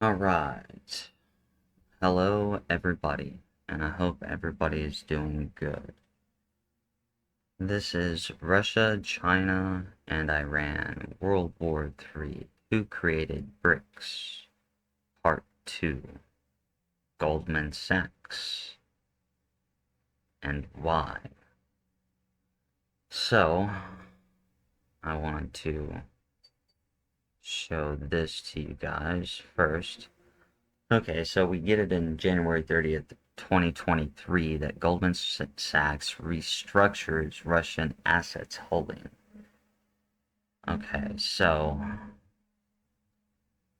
Alright. Hello, everybody, and I hope everybody is doing good. This is Russia, China, and Iran, World War III. Who created Brics? Part 2. Goldman Sachs. And why? So, I wanted to show this to you guys first. Okay, so we get it in January 30th, 2023 that Goldman Sachs restructures Russian assets holding. Okay, so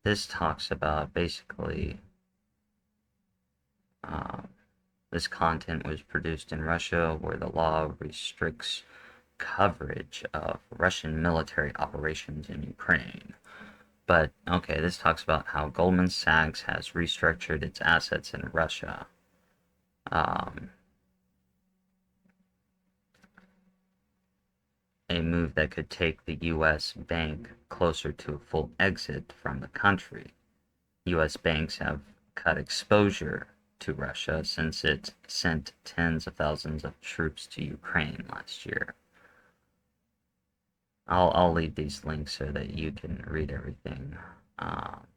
this talks about basically uh, this content was produced in Russia where the law restricts coverage of Russian military operations in Ukraine. But okay, this talks about how Goldman Sachs has restructured its assets in Russia. Um, a move that could take the U.S. bank closer to a full exit from the country. U.S. banks have cut exposure to Russia since it sent tens of thousands of troops to Ukraine last year. I'll leave these links so that you can read everything.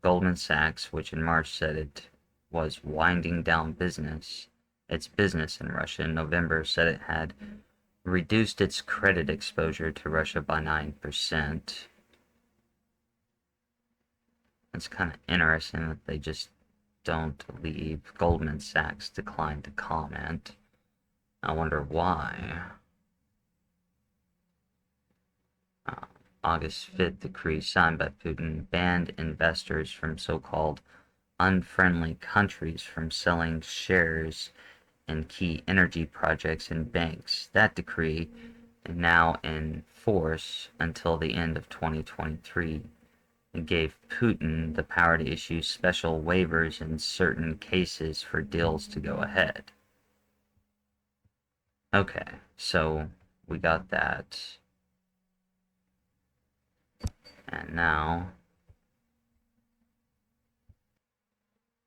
Goldman Sachs, which in March said it was winding down its business in Russia in November, said it had reduced its credit exposure to Russia by 9%. It's kind of interesting that they just don't leave. Goldman Sachs declined to comment. I wonder why. Uh, August 5th decree signed by Putin banned investors from so-called unfriendly countries from selling shares in key energy projects and banks. That decree is now in force until the end of 2023. It gave Putin the power to issue special waivers in certain cases for deals to go ahead. Okay, so we got that. And now...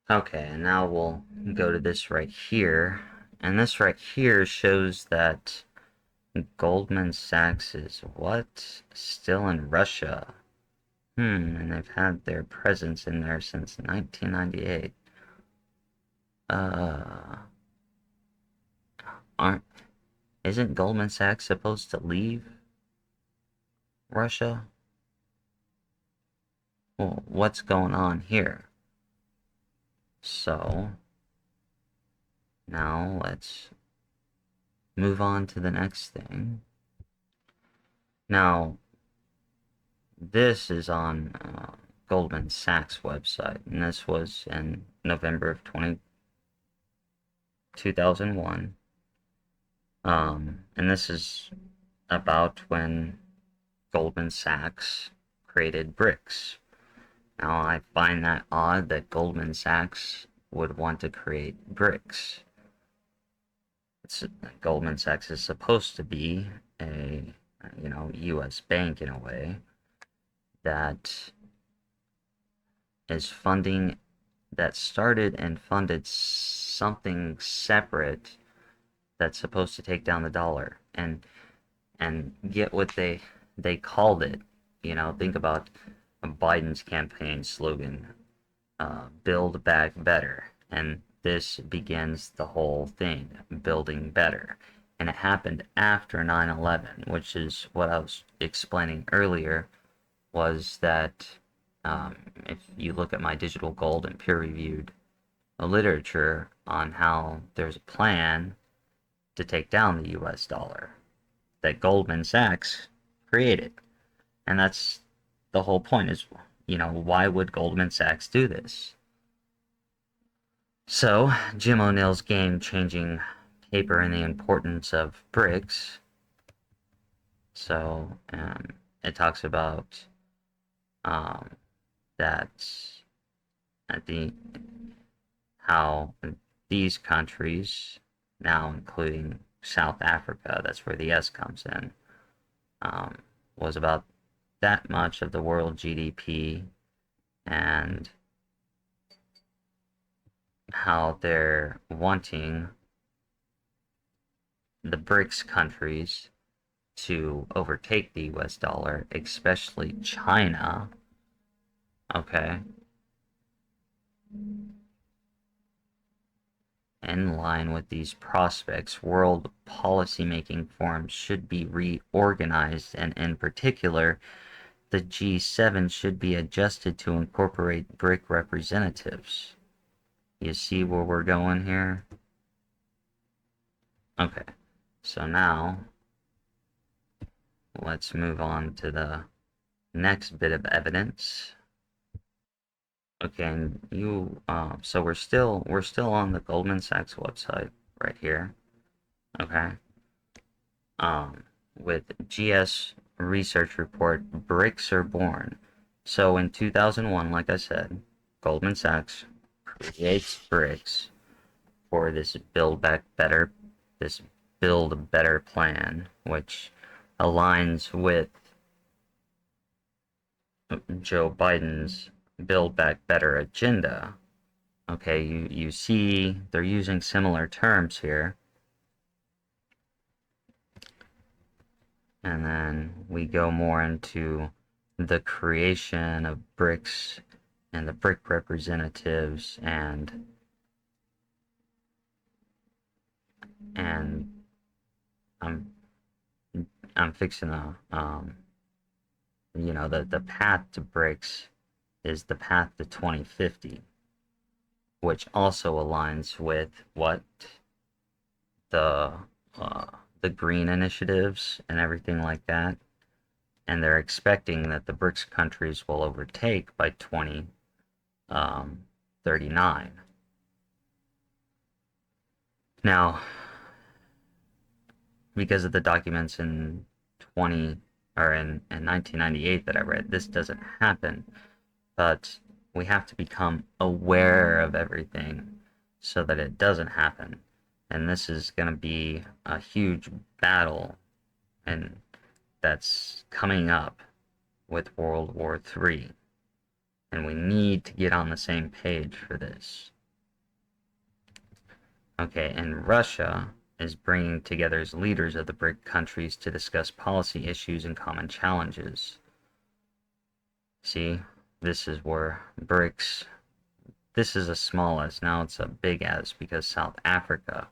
Okay, and now we'll go to this right here. And this right here shows that Goldman Sachs is what? Still in Russia. And they've had their presence in there since 1998. Uh, aren't, isn't Goldman Sachs supposed to leave Russia? Well, what's going on here? So, now let's move on to the next thing. Now, this is on Goldman Sachs website, and this was in November of 2001. And this is about when Goldman Sachs created Brics. Now, I find that odd that Goldman Sachs would want to create Brics. Goldman Sachs is supposed to be a, U.S. bank in a way that is funding, that started and funded something separate that's supposed to take down the dollar and get what they called it. Think about Biden's campaign slogan, build back better. And this begins the whole thing, building better. And it happened after 9/11, which is what I was explaining earlier, was that if you look at my digital gold and peer-reviewed literature on how there's a plan to take down the US dollar that Goldman Sachs created. And that's the whole point is, why would Goldman Sachs do this? So, Jim O'Neill's game-changing paper and the importance of Brics. So, it talks about that at how these countries, now including South Africa, that's where the S comes in, was about that much of the world GDP, and how they're wanting the BRICS countries to overtake the US dollar, especially China. Okay. In line with these prospects, world policymaking forums should be reorganized, and in particular, the G7 should be adjusted to incorporate BRIC representatives. You see where we're going here? Okay, so now let's move on to the next bit of evidence. Okay, and so we're still on the Goldman Sachs website right here. Okay, um, with GS research report, BRICS are born. So in 2001, like I said, Goldman Sachs creates BRICS for this build better plan, which aligns with Joe Biden's Build Back Better agenda. Okay, you see they're using similar terms here. And then we go more into the creation of BRICS and the BRIC representatives and I'm I'm fixing a the path to BRICS is the path to 2050, which also aligns with what the uh, the green initiatives and everything like that, and they're expecting that the BRICS countries will overtake by 2039. Now, because of the documents in 1998 that I read, this doesn't happen, but we have to become aware of everything so that it doesn't happen. And this is going to be a huge battle, and that's coming up with World War III. And we need to get on the same page for this. Okay, and Russia is bringing together as leaders of the BRIC countries to discuss policy issues and common challenges. See, this is where BRICS, this is a small s, now it's a big S because South Africa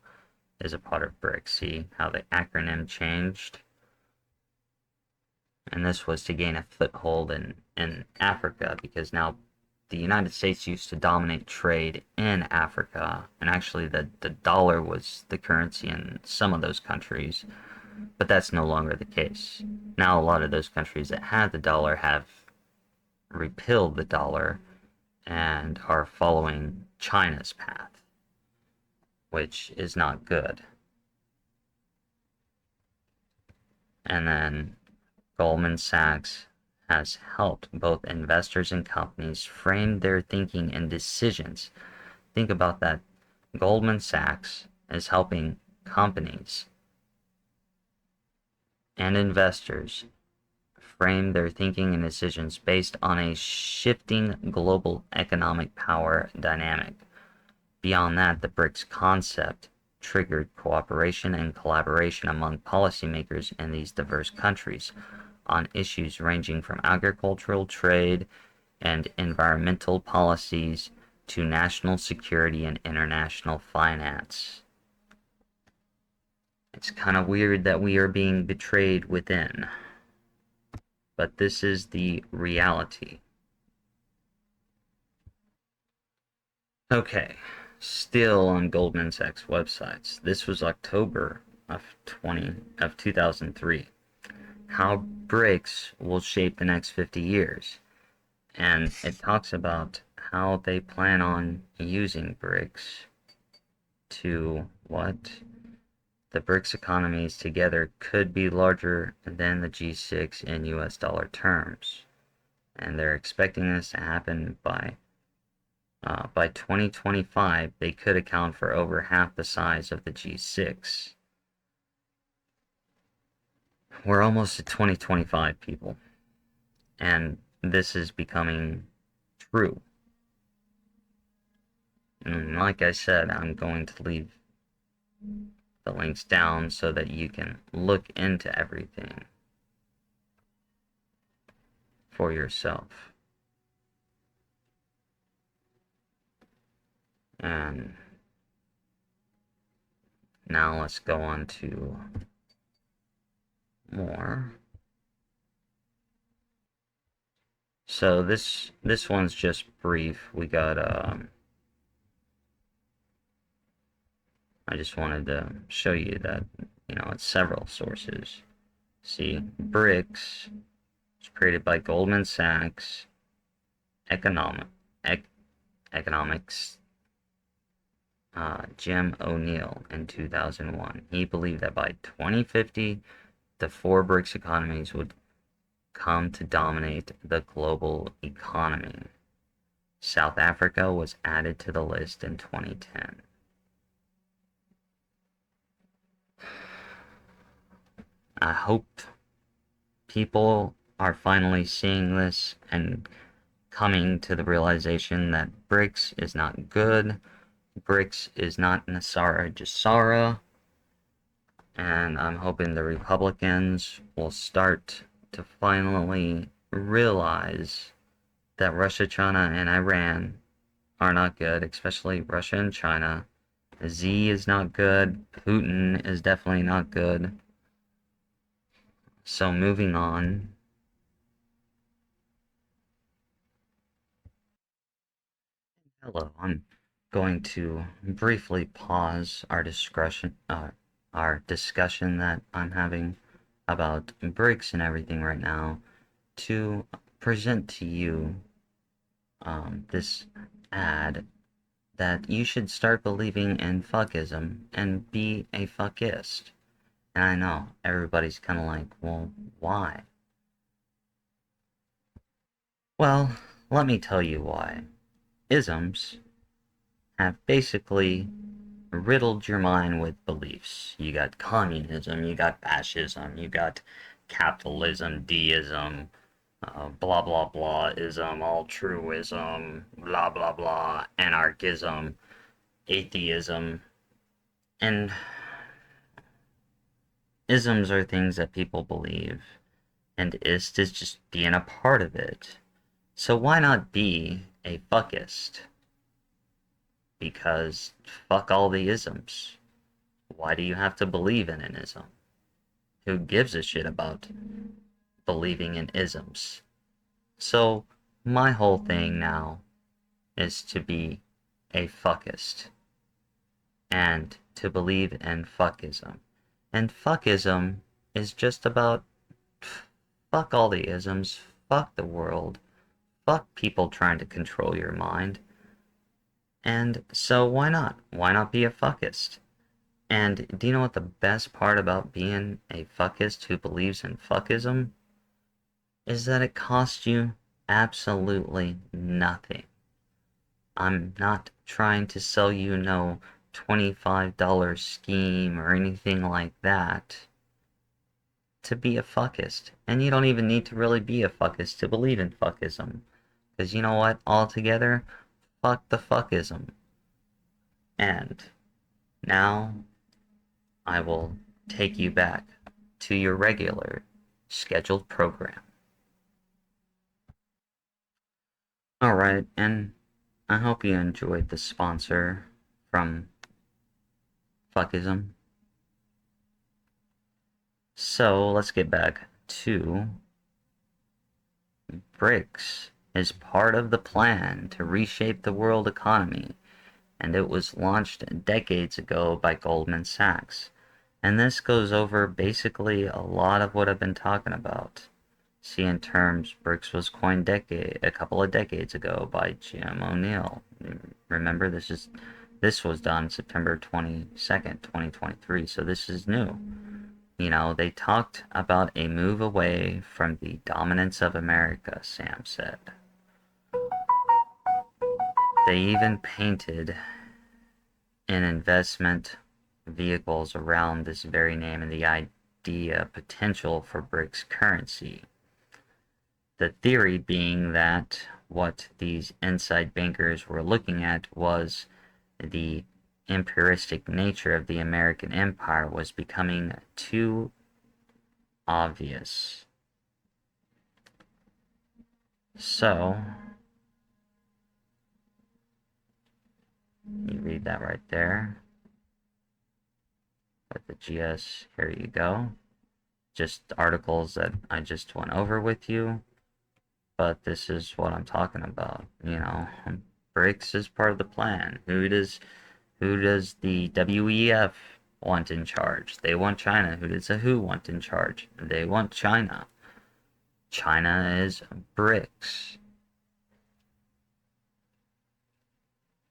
is a part of BRICS. See how the acronym changed? And this was to gain a foothold in Africa, because now the United States used to dominate trade in Africa, and actually the dollar was the currency in some of those countries, but that's no longer the case. Now a lot of those countries that had the dollar have repealed the dollar and are following China's path, which is not good. And then Goldman Sachs has helped both investors and companies frame their thinking and decisions. Think about that. Goldman Sachs is helping companies and investors frame their thinking and decisions based on a shifting global economic power dynamic. Beyond that, the BRICS concept triggered cooperation and collaboration among policymakers in these diverse countries on issues ranging from agricultural trade and environmental policies to national security and international finance. It's kind of weird that we are being betrayed within, but this is the reality. Okay, still on Goldman Sachs websites. This was October of 2003. How BRICS will shape the next 50 years. And it talks about how they plan on using BRICS to what? The BRICS economies together could be larger than the G6 in US dollar terms. And they're expecting this to happen by 2025. They could account for over half the size of the G6. We're almost at 2025, people. And this is becoming true. And like I said, I'm going to leave the links down so that you can look into everything for yourself. And now let's go on to more. So this one's just brief. We got I just wanted to show you that, it's several sources. See, Brics was created by Goldman Sachs economic ec- economics Jim O'Neill in 2001. He believed that by 2050, the four BRICS economies would come to dominate the global economy. South Africa was added to the list in 2010. I hope people are finally seeing this and coming to the realization that BRICS is not good. BRICS is not Nesara Gesara. And I'm hoping the Republicans will start to finally realize that Russia, China, and Iran are not good, especially Russia and China. Z is not good. Putin is definitely not good. So moving on. Hello, I'm going to briefly pause our discussion that I'm having about BRICS and everything right now to present to you this ad that you should start believing in fuckism and be a fuckist. And I know everybody's kind of like, well, why? Well, let me tell you why. Isms have basically riddled your mind with beliefs. You got communism, you got fascism, you got capitalism, deism, blah blah blah ism, altruism, blah blah blah, anarchism, atheism, and isms are things that people believe, and ist is just being a part of it. So why not be a fuckist? Because fuck all the isms. Why do you have to believe in an ism? Who gives a shit about believing in isms? So my whole thing now is to be a fuckist and to believe in fuckism. And fuckism is just about fuck all the isms, fuck the world, fuck people trying to control your mind. And so why not? Why not be a fuckist? And do you know what the best part about being a fuckist who believes in fuckism is? That it costs you absolutely nothing. I'm not trying to sell you no $25 scheme or anything like that to be a fuckist. And you don't even need to really be a fuckist to believe in fuckism. Because you know what? Altogether, fuck the fuckism. And now I will take you back to your regular scheduled program. Alright, and I hope you enjoyed the sponsor from Fuckism. So let's get back to BRICS is part of the plan to reshape the world economy, and it was launched decades ago by Goldman Sachs. And this goes over basically a lot of what I've been talking about. See, in terms, BRICS was coined a couple of decades ago by Jim O'Neill. Remember, this was done September 22nd, 2023, so this is new. They talked about a move away from the dominance of America, Sam said. They even painted in investment vehicles around this very name and the idea potential for BRICS currency. The theory being that what these inside bankers were looking at was the imperialistic nature of the American empire was becoming too obvious. So, you read that right there with the GS. Here you go. Just articles that I just went over with you, but this is what I'm talking about. Brics is part of the plan. Who does the WEF want in charge? They want China. Who does the WHO want in charge? They want China. China is Brics.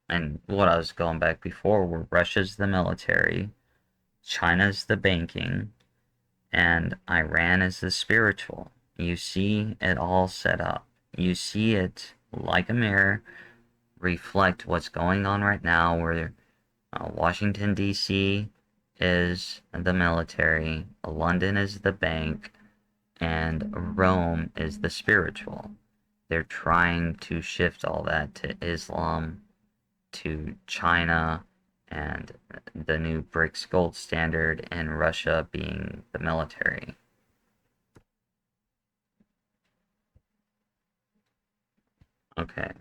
And what I was going back before were Russia's the military, China's the banking, and Iran is the spiritual. You see it all set up. You see it like a mirror reflect what's going on right now, where Washington, D.C. is the military, London is the bank, and Rome is the spiritual. They're trying to shift all that to Islam, to China, and the new Brics gold standard, and Russia being the military. Okay,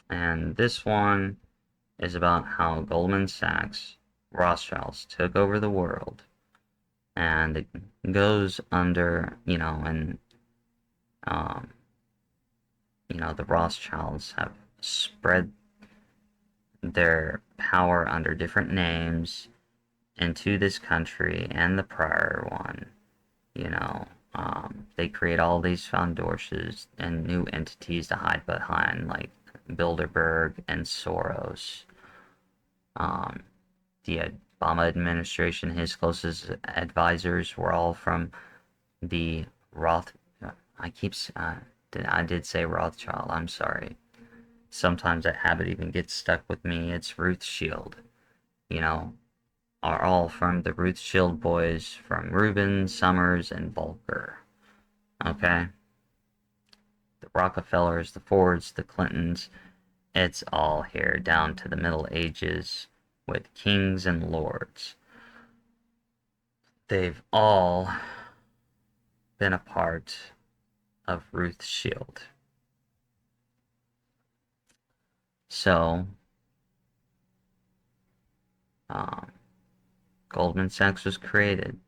and this one is about how Goldman Sachs, Rothschilds took over the world, and it goes under, um, the Rothschilds have spread their power under different names into this country and the prior one. They create all these foundations and new entities to hide behind, like Bilderberg and Soros. The Obama administration, his closest advisors were all from the Roth. I did say Rothschild. I'm sorry. Sometimes that habit even gets stuck with me. It's Rothschild. You know, are all from the Rothschild boys, from Rubin, Summers, and Volcker. Okay? The Rockefellers, the Fords, the Clintons, it's all here down to the Middle Ages with kings and lords. They've all been a part of Rothschild. So, Goldman Sachs was created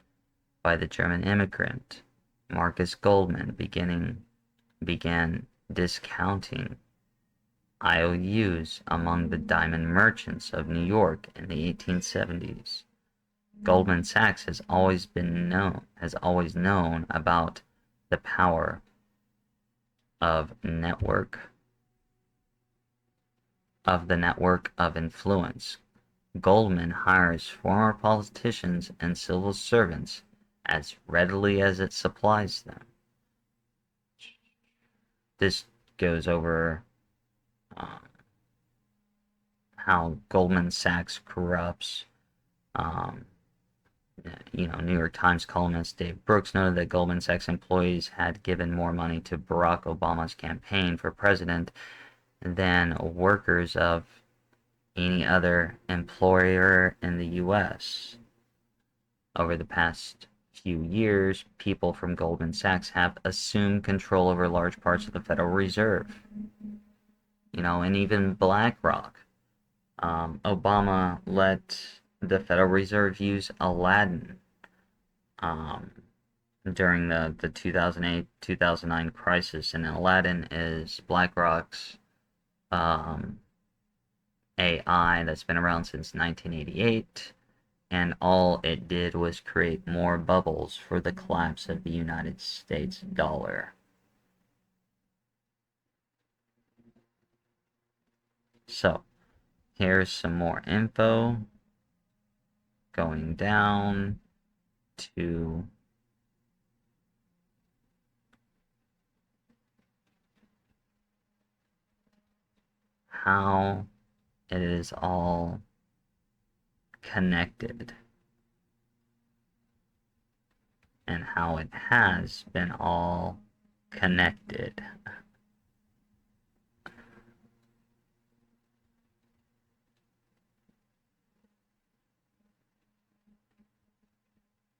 by the German immigrant Marcus Goldman began discounting IOUs among the diamond merchants of New York in the 1870s. Goldman Sachs has always known about the power of the network of influence. Goldman hires former politicians and civil servants as readily as it supplies them. This goes over how Goldman Sachs corrupts. New York Times columnist Dave Brooks noted that Goldman Sachs employees had given more money to Barack Obama's campaign for president than workers of any other employer in the U.S. Over the past few years, people from Goldman Sachs have assumed control over large parts of the Federal Reserve. And even BlackRock. Obama let the Federal Reserve use Aladdin during the 2008-2009 crisis, and Aladdin is BlackRock's AI that's been around since 1988, and all it did was create more bubbles for the collapse of the United States dollar. So, here's some more info going down to how it is all connected and how it has been all connected.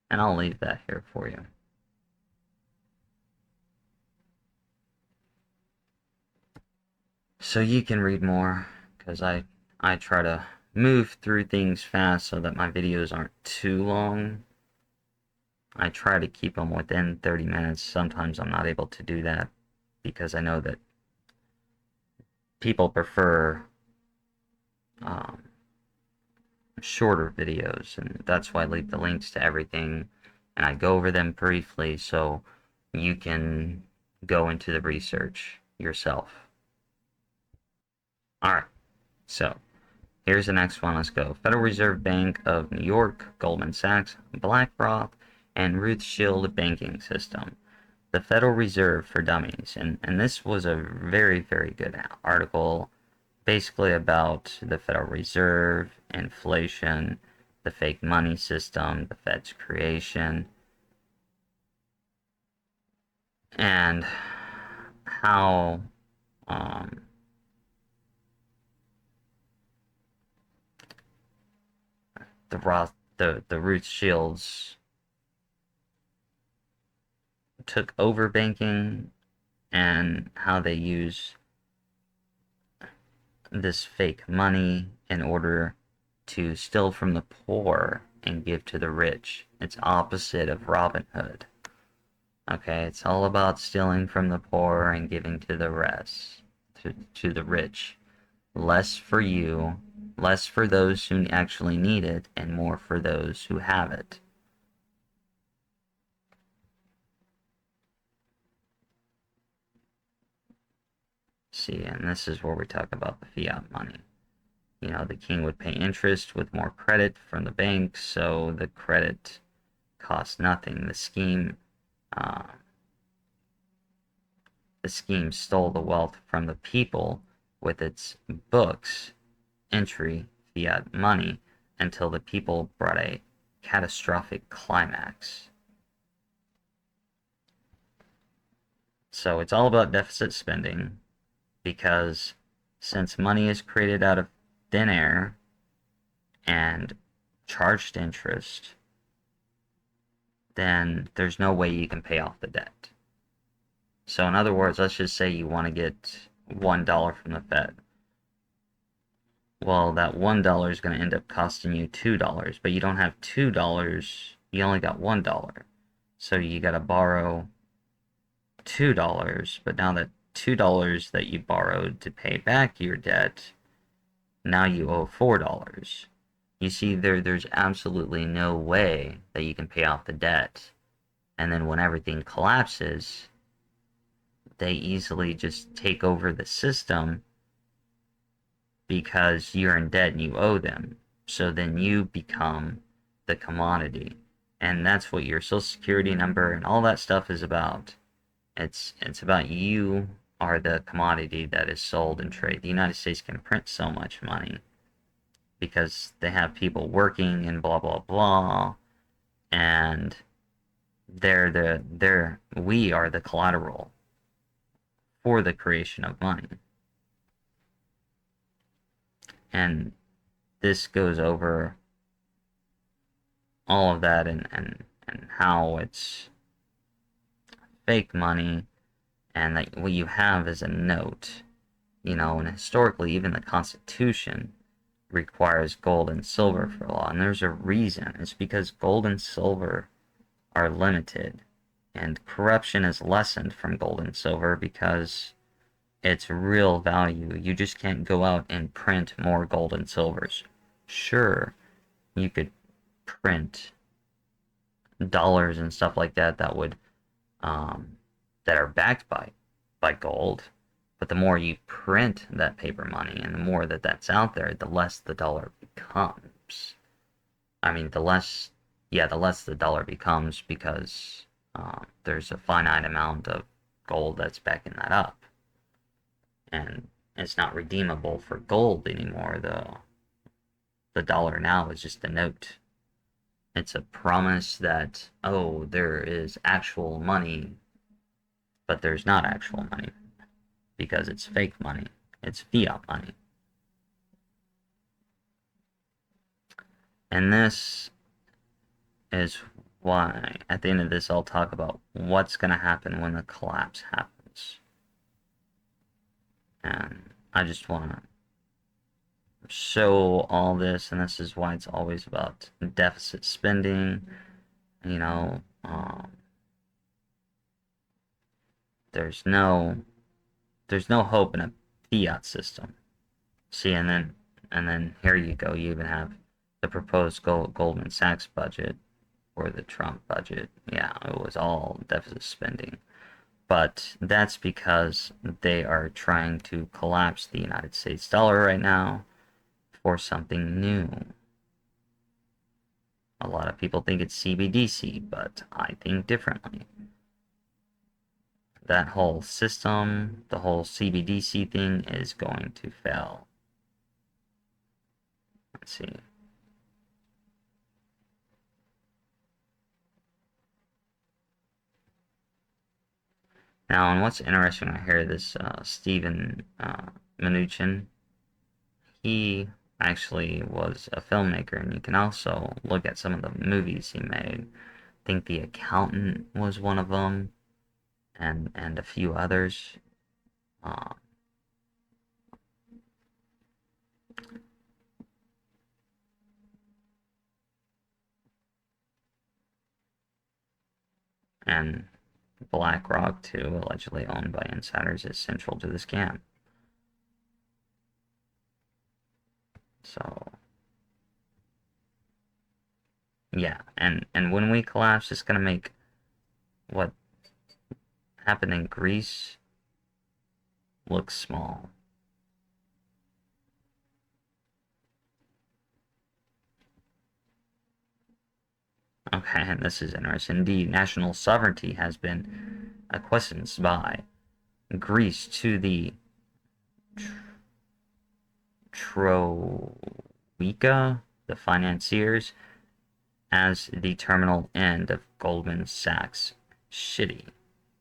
And I'll leave that here for you. So you can read more, because I try to move through things fast so that my videos aren't too long. I try to keep them within 30 minutes. Sometimes I'm not able to do that because I know that people prefer um, shorter videos, and that's why I leave the links to everything, and I go over them briefly so you can go into the research yourself. Alright, so here's the next one. Let's go. Federal Reserve Bank of New York, Goldman Sachs, BlackRock, and Rothschild banking system. The Federal Reserve for Dummies. And this was a very, very good article basically about the Federal Reserve, inflation, the fake money system, the Fed's creation, and how the Rothschilds took over banking and how they use this fake money in order to steal from the poor and give to the rich. It's opposite of Robin Hood. Okay, it's all about stealing from the poor and giving to the rest, to the rich. Less for you, less for those who actually need it, and more for those who have it. See, and this is where we talk about the fiat money. You know, the king would pay interest with more credit from the bank, so the credit cost nothing. Uh, the scheme stole the wealth from the people with its books entry fiat money until the people brought a catastrophic climax. So it's all about deficit spending because since money is created out of thin air and charged interest, then there's no way you can pay off the debt. So in other words, let's just say you want to get $1 from the Fed. Well, that $1 is going to end up costing you $2, but you don't have $2, you only got $1. So you got to borrow $2, but now that $2 that you borrowed to pay back your debt, now you owe $4. You see, there's absolutely no way that you can pay off the debt. And then when everything collapses, they easily just take over the system because you're in debt and you owe them. So then you become the commodity. And that's what your social security number and all that stuff is about. It's about you are the commodity that is sold in trade. The United States can print so much money because they have people working and blah blah blah, and we are the collateral for the creation of money. And this goes over all of that and how it's fake money, and that what you have is a note. You know, and historically, even the Constitution requires gold and silver for law, and there's a reason. It's because gold and silver are limited, and corruption is lessened from gold and silver because it's real value. You just can't go out and print more gold and silvers. Sure, you could print dollars and stuff like that that would that are backed by gold, but the more you print that paper money and the more that's out there, the less the dollar becomes. I mean, the less the dollar becomes because there's a finite amount of gold that's backing that up, and it's not redeemable for gold anymore. The dollar now is just a note. It's a promise that, oh, there is actual money, but there's not actual money because it's fake money. It's fiat money. And this is why at the end of this I'll talk about what's going to happen when the collapse happens. And I just want to show all this, and this is why it's always about deficit spending. You know, there's no hope in a fiat system. See, and then here you go. You even have the proposed Goldman Sachs budget or the Trump budget. Yeah, it was all deficit spending. But that's because they are trying to collapse the United States dollar right now for something new. A lot of people think it's CBDC, but I think differently. That whole system, the whole CBDC thing is going to fail. Let's see. Now, and what's interesting, I hear this Steven Mnuchin, he actually was a filmmaker, and you can also look at some of the movies he made. I think The Accountant was one of them, and a few others. And BlackRock, too, allegedly owned by insiders, is central to the scam. So, yeah, and when we collapse, it's gonna make what happened in Greece look small. Okay, and this is interesting. Indeed, national sovereignty has been questioned by Greece to the Troika, the financiers, as the terminal end of Goldman Sachs' shitty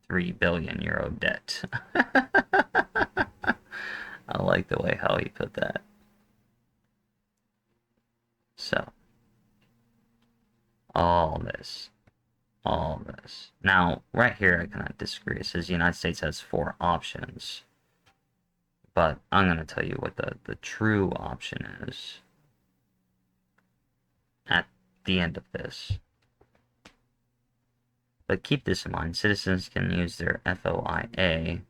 €3 billion debt. I like the way how he put that. So, all this. Now, right here, I kind of disagree. It says the United States has 4 options. But I'm going to tell you what the true option is at the end of this. But keep this in mind, citizens can use their FOIA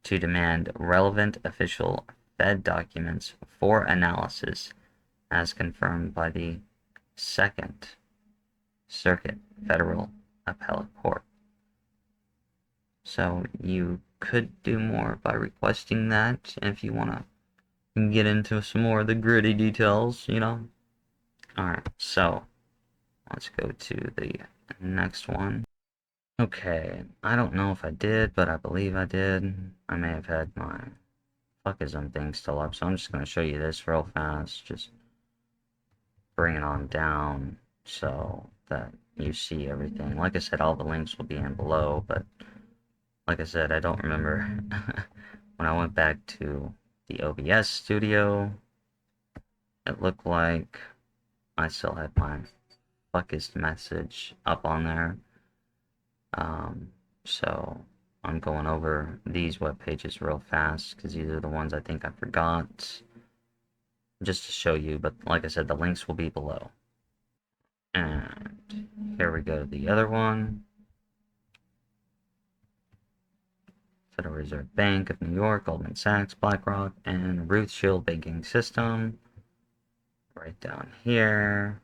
to demand relevant official Fed documents for analysis as confirmed by the Second Circuit Federal Appellate Court. So you could do more by requesting that if you want to get into some more of the gritty details, you know. Alright, so let's go to the next one. Okay, I don't know if I did, but I believe I did. I may have had my fuckism thing still up, so I'm just going to show you this real fast. Just bring it on down so that you see everything. Like I said, all the links will be in below, but like I said, I don't remember when I went back to the OBS studio, it looked like I still had my fuckest message up on there. So I'm going over these web pages real fast because these are the ones I think I forgot, just to show you. But like I said, the links will be below. And here we go to the other one. Federal Reserve Bank of New York, Goldman Sachs, BlackRock, and Rothschild banking system. Right down here.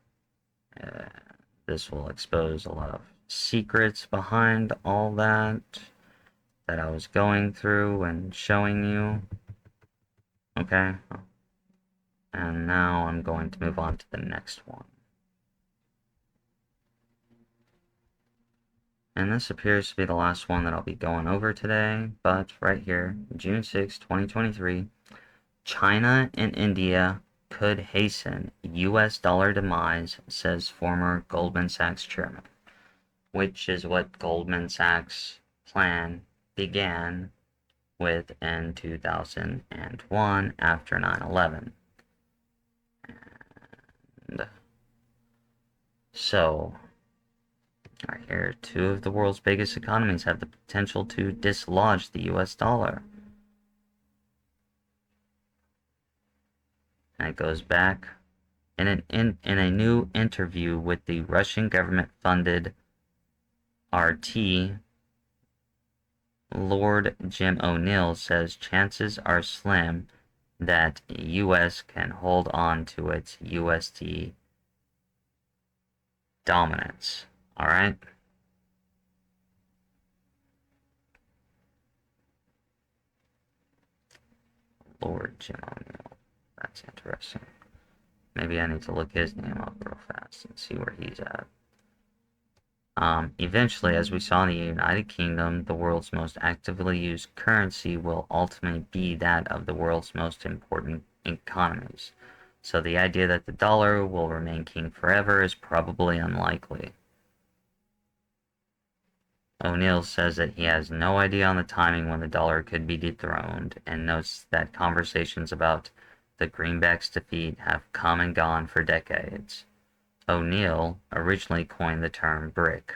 This will expose a lot of secrets behind all that I was going through and showing you. Okay? And now I'm going to move on to the next one. And this appears to be the last one that I'll be going over today, but right here, June 6, 2023, China and India could hasten US dollar demise, says former Goldman Sachs chairman, which is what Goldman Sachs' plan began with in 2001 after 9/11. And so Right here, two of the world's biggest economies have the potential to dislodge the US dollar. And it goes back in a new interview with the Russian government-funded RT, Lord Jim O'Neill says chances are slim that US can hold on to its USD dominance. All right? Lord Jim O'Neill. That's interesting. Maybe I need to look his name up real fast and see where he's at. Eventually, as we saw in the United Kingdom, the world's most actively used currency will ultimately be that of the world's most important economies. So the idea that the dollar will remain king forever is probably unlikely. O'Neill says that he has no idea on the timing when the dollar could be dethroned, and notes that conversations about the greenback's defeat have come and gone for decades. O'Neill originally coined the term brick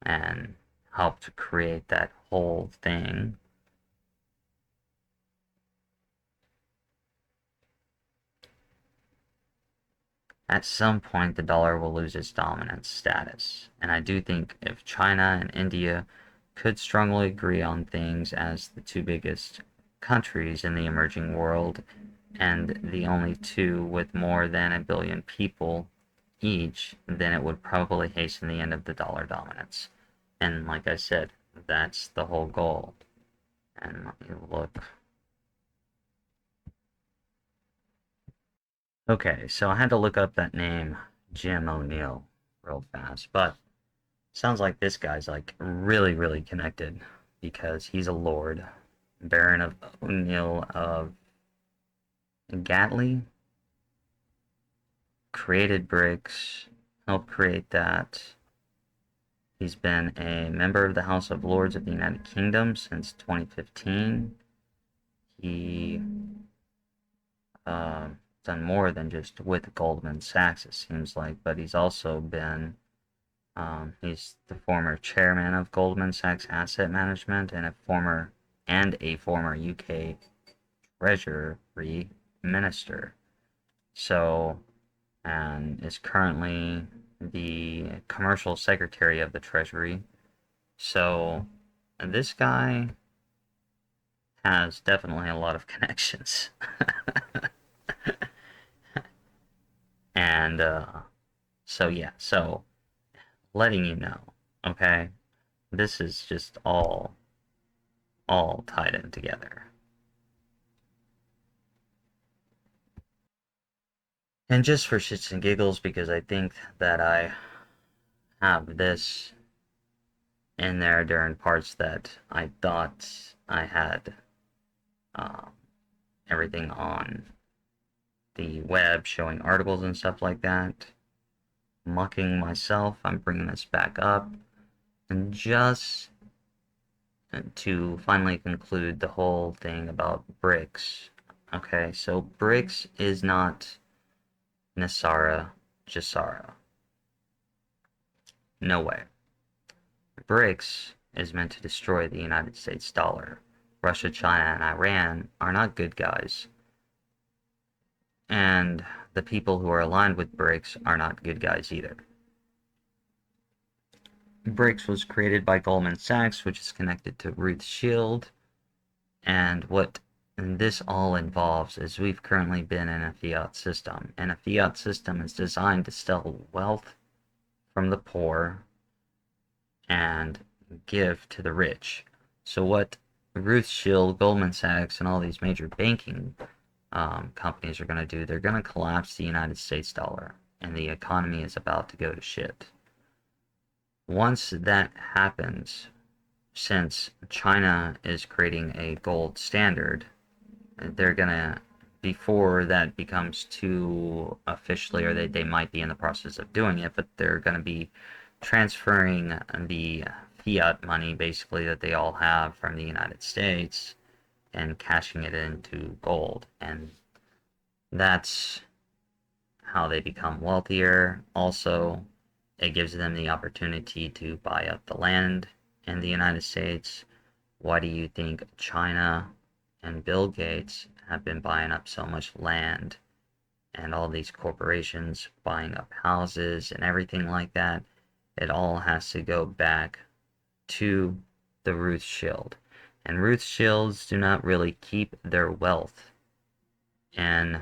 and helped create that whole thing. At some point, the dollar will lose its dominance status, and I do think if China and India could strongly agree on things as the two biggest countries in the emerging world and the only two with more than a billion people each, then it would probably hasten the end of the dollar dominance. And like I said, that's the whole goal. And let me look. Okay, so I had to look up that name, Jim O'Neill, real fast. But sounds like this guy's like really, really connected because he's a lord, Baron of O'Neill of Gatley, created Brics, helped create that. He's been a member of the House of Lords of the United Kingdom since 2015. He done more than just with Goldman Sachs, it seems like, but he's also been he's the former chairman of Goldman Sachs Asset Management and a former UK Treasury Minister. So, and is currently the commercial secretary of the Treasury. So, this guy has definitely a lot of connections. And so yeah, so letting you know, okay, this is just all tied in together. And just for shits and giggles, because I think that I have this in there during parts that I thought I had um, everything on the web showing articles and stuff like that. Mucking myself, I'm bringing this back up. And just to finally conclude the whole thing about Brics. Okay, so Brics is not Nesara, Gesara. No way. Brics is meant to destroy the United States dollar. Russia, China, and Iran are not good guys. And the people who are aligned with Brics are not good guys either. Brics was created by Goldman Sachs, which is connected to Ruth Shield. And what this all involves is we've currently been in a fiat system. And a fiat system is designed to steal wealth from the poor and give to the rich. So what Ruth Shield, Goldman Sachs, and all these major banking companies are going to do, they're going to collapse the United States dollar. And the economy is about to go to shit. Once that happens, since China is creating a gold standard, they're gonna, before that becomes too officially, or they might be in the process of doing it, but they're gonna be transferring the fiat money basically that they all have from the United States and cashing it into gold. And that's how they become wealthier. Also, it gives them the opportunity to buy up the land in the United States. Why do you think China and Bill Gates have been buying up so much land and all these corporations buying up houses and everything like that? It all has to go back to the Rothschild. And Rothschilds do not really keep their wealth in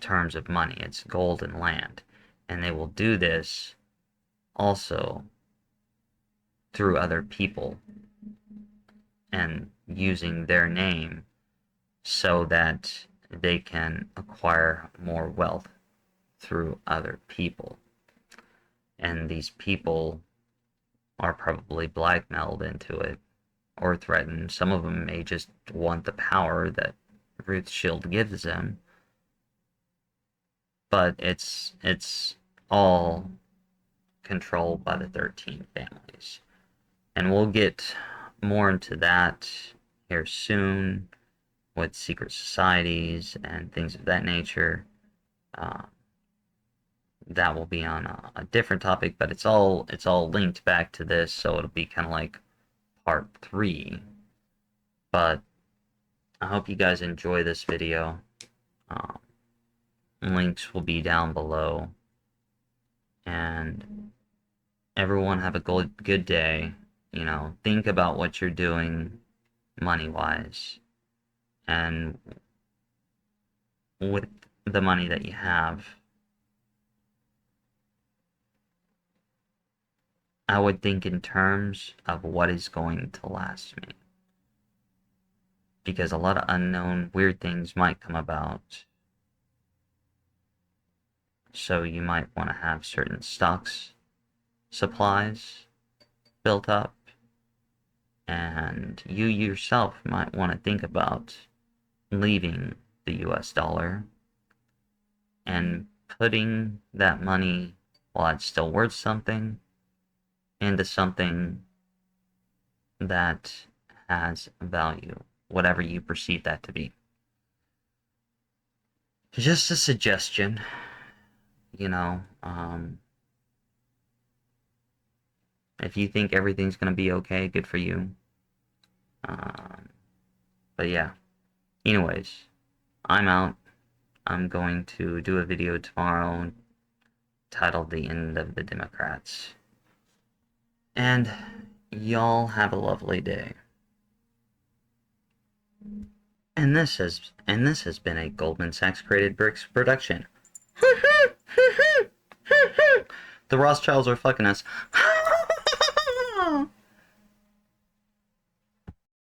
terms of money. It's gold and land. And they will do this also through other people and using their name so that they can acquire more wealth through other people. And these people are probably blackmailed into it or threatened. Some of them may just want the power that Rothschild gives them. But it's all controlled by the 13 families. And we'll get more into that here soon with secret societies and things of that nature. That will be on a different topic, but it's all linked back to this, so it'll be kind of like part 3. But I hope you guys enjoy this video. Links will be down below. And everyone have a good day. You know, think about what you're doing money-wise. And with the money that you have, I would think in terms of what is going to last me. Because a lot of unknown, weird things might come about. So you might want to have certain stocks, supplies built up. And you yourself might want to think about leaving the US dollar and putting that money, while it's still worth something, into something that has value, whatever you perceive that to be. Just a suggestion, you know, if you think everything's going to be okay, good for you. But yeah, anyways, I'm out. I'm going to do a video tomorrow titled The End of the Democrats. And y'all have a lovely day. And this has been a Goldman Sachs created Brics production. The Rothschilds are fucking us.